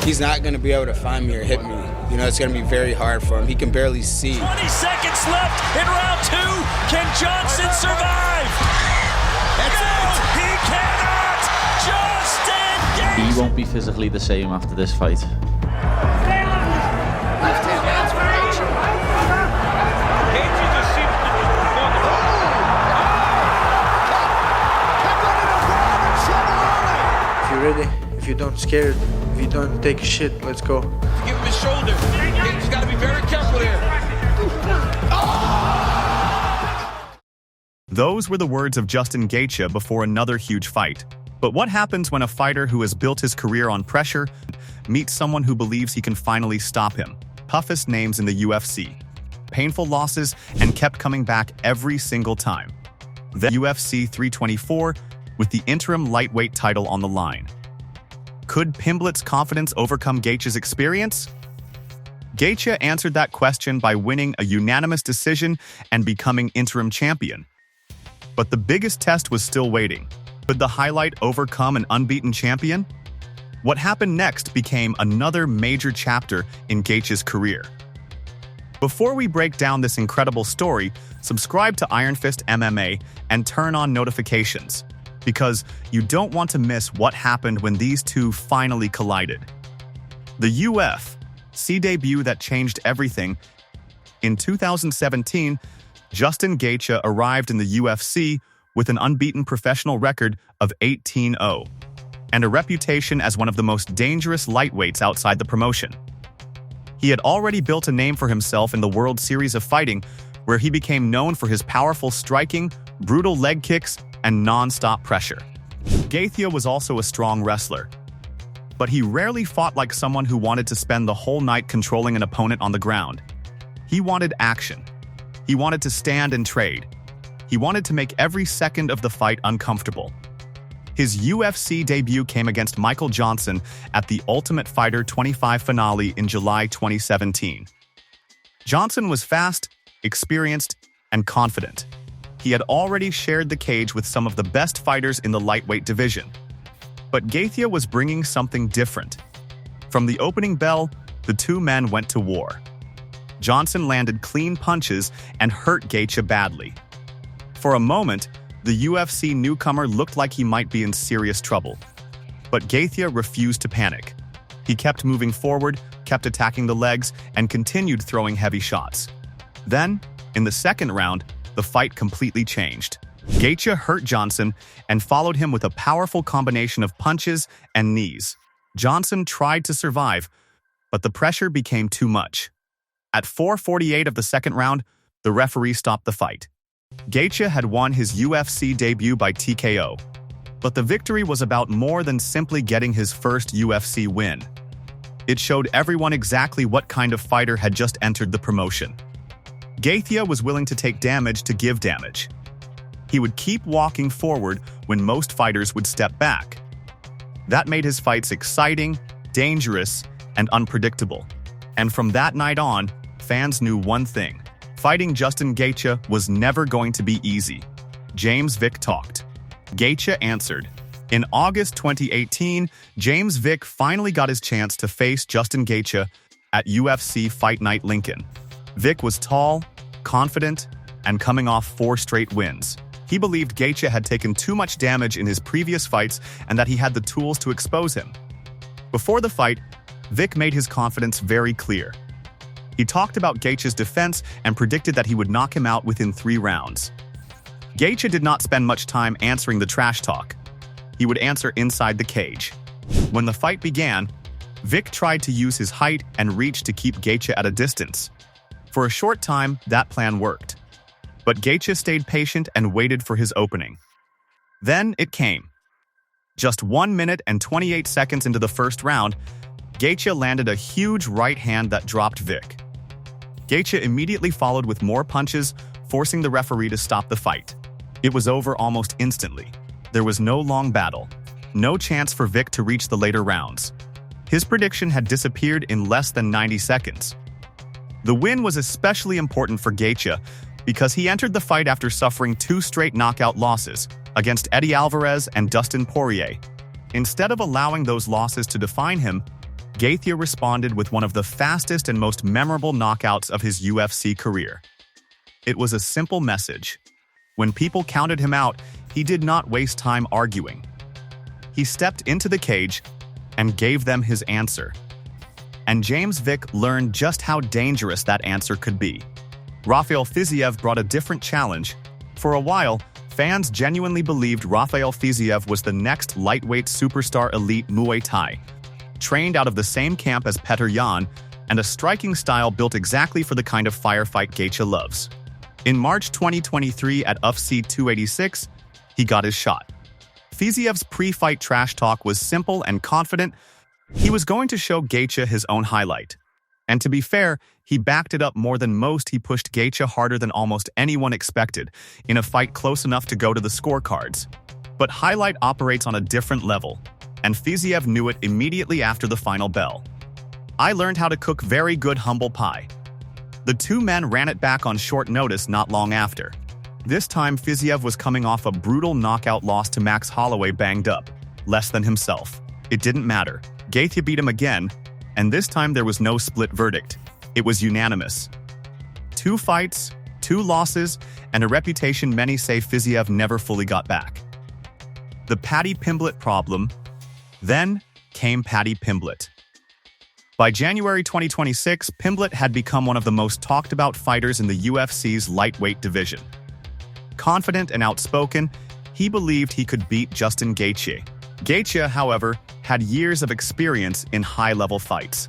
he's not going to be able to find me or hit me. You know, it's going to be very hard for him. He can barely see. 20 seconds left in round 2. Can Johnson survive? No, he cannot! Justin Gaethje! He won't be physically the same after this fight. If you're ready, if you don't scared, if you don't take a shit, let's go. Give him his shoulder. He's got to be very careful here. Those were the words of Justin Gaethje before another huge fight. But what happens when a fighter who has built his career on pressure meets someone who believes he can finally stop him? Toughest names in the UFC. Painful losses and kept coming back every single time. Then UFC 324 with the interim lightweight title on the line. Could Pimblett's confidence overcome Gaethje's experience? Gaethje answered that question by winning a unanimous decision and becoming interim champion. But the biggest test was still waiting. Could the highlight overcome an unbeaten champion? What happened next became another major chapter in Gaethje's career. Before we break down this incredible story, subscribe to Iron Fist MMA and turn on notifications, because you don't want to miss what happened when these two finally collided. The UFC debut that changed everything. In 2017, Justin Gaethje arrived in the UFC with an unbeaten professional record of 18-0 and a reputation as one of the most dangerous lightweights outside the promotion. He had already built a name for himself in the World Series of Fighting, where he became known for his powerful striking, brutal leg kicks, and non-stop pressure. Gaethje was also a strong wrestler, but he rarely fought like someone who wanted to spend the whole night controlling an opponent on the ground. He wanted action. He wanted to stand and trade. He wanted to make every second of the fight uncomfortable. His UFC debut came against Michael Johnson at the Ultimate Fighter 25 finale in July 2017. Johnson was fast, experienced, and confident. He had already shared the cage with some of the best fighters in the lightweight division. But Gaethje was bringing something different. From the opening bell, the two men went to war. Johnson landed clean punches and hurt Gaethje badly. For a moment, the UFC newcomer looked like he might be in serious trouble. But Gaethje refused to panic. He kept moving forward, kept attacking the legs, and continued throwing heavy shots. Then, in the second round, the fight completely changed. Gaethje hurt Johnson and followed him with a powerful combination of punches and knees. Johnson tried to survive, but the pressure became too much. At 4:48 of the second round, the referee stopped the fight. Gaethje had won his UFC debut by TKO, but the victory was about more than simply getting his first UFC win. It showed everyone exactly what kind of fighter had just entered the promotion. Gaethje was willing to take damage to give damage. He would keep walking forward when most fighters would step back. That made his fights exciting, dangerous, and unpredictable. And from that night on, fans knew one thing: fighting Justin Gaethje was never going to be easy. James Vick talked. Gaethje answered. In August 2018, James Vick finally got his chance to face Justin Gaethje at UFC Fight Night Lincoln. Vick was tall, confident, and coming off 4 straight wins. He believed Gaethje had taken too much damage in his previous fights and that he had the tools to expose him. Before the fight, Vick made his confidence very clear. He talked about Gaethje's defense and predicted that he would knock him out within 3 rounds. Gaethje did not spend much time answering the trash talk. He would answer inside the cage. When the fight began, Vick tried to use his height and reach to keep Gaethje at a distance. For a short time, that plan worked. But Gaethje stayed patient and waited for his opening. Then it came. Just 1 minute and 28 seconds into the first round, Gaethje landed a huge right hand that dropped Vick. Gaethje immediately followed with more punches, forcing the referee to stop the fight. It was over almost instantly. There was no long battle, no chance for Vick to reach the later rounds. His prediction had disappeared in less than 90 seconds. The win was especially important for Gaethje because he entered the fight after suffering 2 straight knockout losses against Eddie Alvarez and Dustin Poirier. Instead of allowing those losses to define him, Gaethje responded with one of the fastest and most memorable knockouts of his UFC career. It was a simple message. When people counted him out, he did not waste time arguing. He stepped into the cage and gave them his answer. And James Vick learned just how dangerous that answer could be. Rafael Fiziev brought a different challenge. For a while, fans genuinely believed Rafael Fiziev was the next lightweight superstar elite Muay Thai, trained out of the same camp as Petr Yan, and a striking style built exactly for the kind of firefight Gaethje loves. In March 2023 at UFC 286, he got his shot. Fiziev's pre-fight trash talk was simple and confident. He was going to show Gaethje his own highlight. And to be fair, he backed it up more than most. He pushed Gaethje harder than almost anyone expected, in a fight close enough to go to the scorecards. But highlight operates on a different level, and Fiziev knew it immediately after the final bell. "I learned how to cook very good humble pie." The two men ran it back on short notice not long after. This time, Fiziev was coming off a brutal knockout loss to Max Holloway, banged up, less than himself. It didn't matter. Gaethje beat him again, and this time there was no split verdict. It was unanimous. 2 fights, 2 losses, and a reputation many say Fiziev never fully got back. The Paddy Pimblett problem. Then came Paddy Pimblett. By January 2026, Pimblett had become one of the most talked about fighters in the UFC's lightweight division. Confident and outspoken, he believed he could beat Justin Gaethje. Gaethje, however, had years of experience in high-level fights.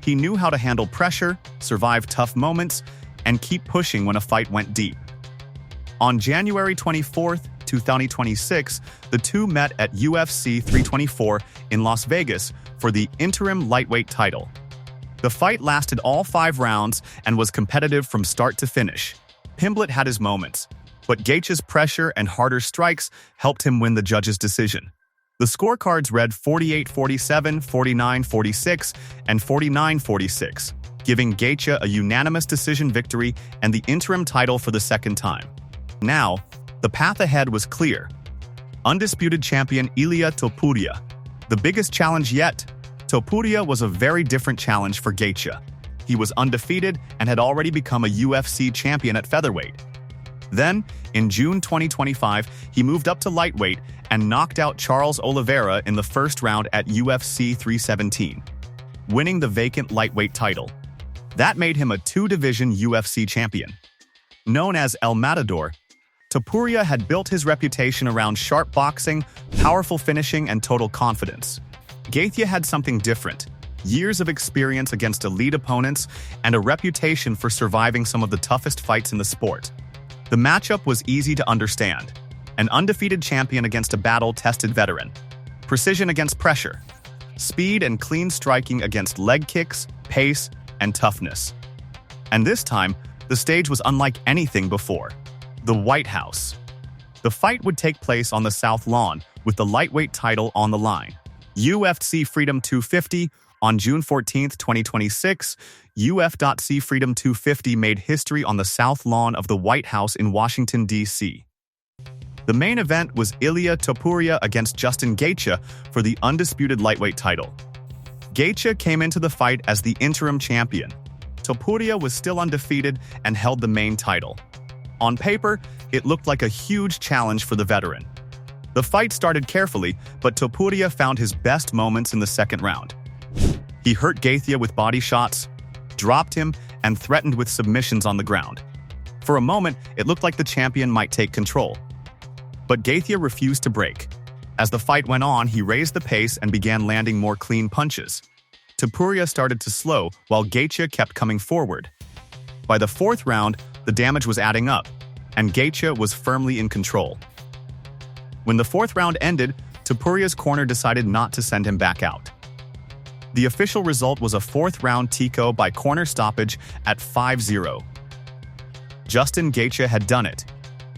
He knew how to handle pressure, survive tough moments, and keep pushing when a fight went deep. On January 24, 2026, the two met at UFC 324 in Las Vegas for the interim lightweight title. The fight lasted all 5 rounds and was competitive from start to finish. Pimblett had his moments, but Gaethje's pressure and harder strikes helped him win the judges' decision. The scorecards read 48-47, 49-46, and 49-46, giving Gaethje a unanimous decision victory and the interim title for the second time. Now, the path ahead was clear. Undisputed champion Ilia Topuria. The biggest challenge yet. Topuria was a very different challenge for Gaethje. He was undefeated and had already become a UFC champion at featherweight. Then, in June 2025, he moved up to lightweight and knocked out Charles Oliveira in the first round at UFC 317, winning the vacant lightweight title. That made him a 2-division UFC champion. Known as El Matador, Topuria had built his reputation around sharp boxing, powerful finishing, and total confidence. Gaethje had something different: years of experience against elite opponents and a reputation for surviving some of the toughest fights in the sport. The matchup was easy to understand: an undefeated champion against a battle-tested veteran, precision against pressure, speed and clean striking against leg kicks, pace, and toughness. And this time, the stage was unlike anything before. The White House. The fight would take place on the South Lawn, with the lightweight title on the line. UFC Freedom 250. On June 14, 2026, UFC Freedom 250 made history on the South Lawn of the White House in Washington, D.C. The main event was Ilia Topuria against Justin Gaethje for the undisputed lightweight title. Gaethje came into the fight as the interim champion. Topuria was still undefeated and held the main title. On paper, it looked like a huge challenge for the veteran. The fight started carefully, but Topuria found his best moments in the second round. He hurt Gaethje with body shots, dropped him, and threatened with submissions on the ground. For a moment, it looked like the champion might take control. But Gaethje refused to break. As the fight went on, he raised the pace and began landing more clean punches. Topuria started to slow, while Gaethje kept coming forward. By the 4th round, the damage was adding up, and Gaethje was firmly in control. When the 4th round ended, Topuria's corner decided not to send him back out. The official result was a 4th round TKO by corner stoppage at 5-0. Justin Gaethje had done it.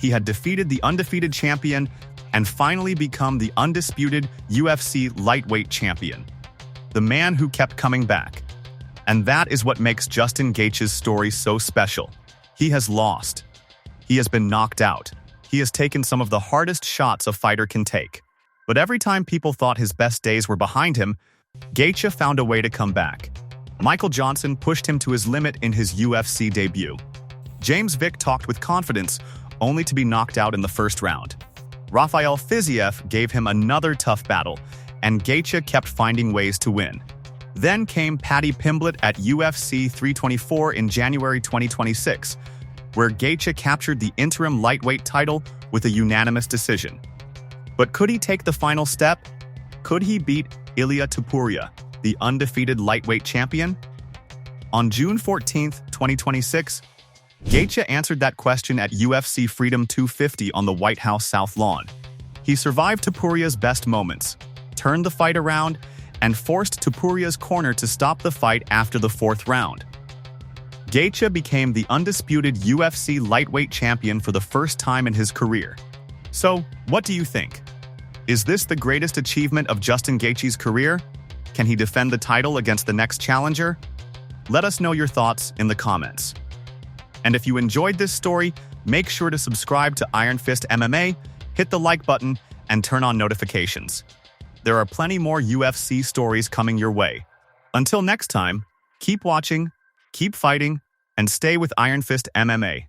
He had defeated the undefeated champion and finally become the undisputed UFC lightweight champion. The man who kept coming back. And that is what makes Justin Gaethje's story so special. He has lost. He has been knocked out. He has taken some of the hardest shots a fighter can take. But every time people thought his best days were behind him, Gaethje found a way to come back. Michael Johnson pushed him to his limit in his UFC debut. James Vick talked with confidence, only to be knocked out in the first round. Rafael Fiziev gave him another tough battle, and Gaethje kept finding ways to win. Then came Paddy Pimblett at UFC 324 in January 2026, where Gaethje captured the interim lightweight title with a unanimous decision. But could he take the final step? Could he beat Ilia Topuria, the undefeated lightweight champion? On June 14, 2026, Gaethje answered that question at UFC Freedom 250 on the White House South Lawn. He survived Topuria's best moments, turned the fight around, and forced Topuria's corner to stop the fight after the fourth round. Gaethje became the undisputed UFC lightweight champion for the first time in his career. So, what do you think? Is this the greatest achievement of Justin Gaethje's career? Can he defend the title against the next challenger? Let us know your thoughts in the comments. And if you enjoyed this story, make sure to subscribe to Iron Fist MMA, hit the like button, and turn on notifications. There are plenty more UFC stories coming your way. Until next time, keep watching, keep fighting, and stay with Iron Fist MMA.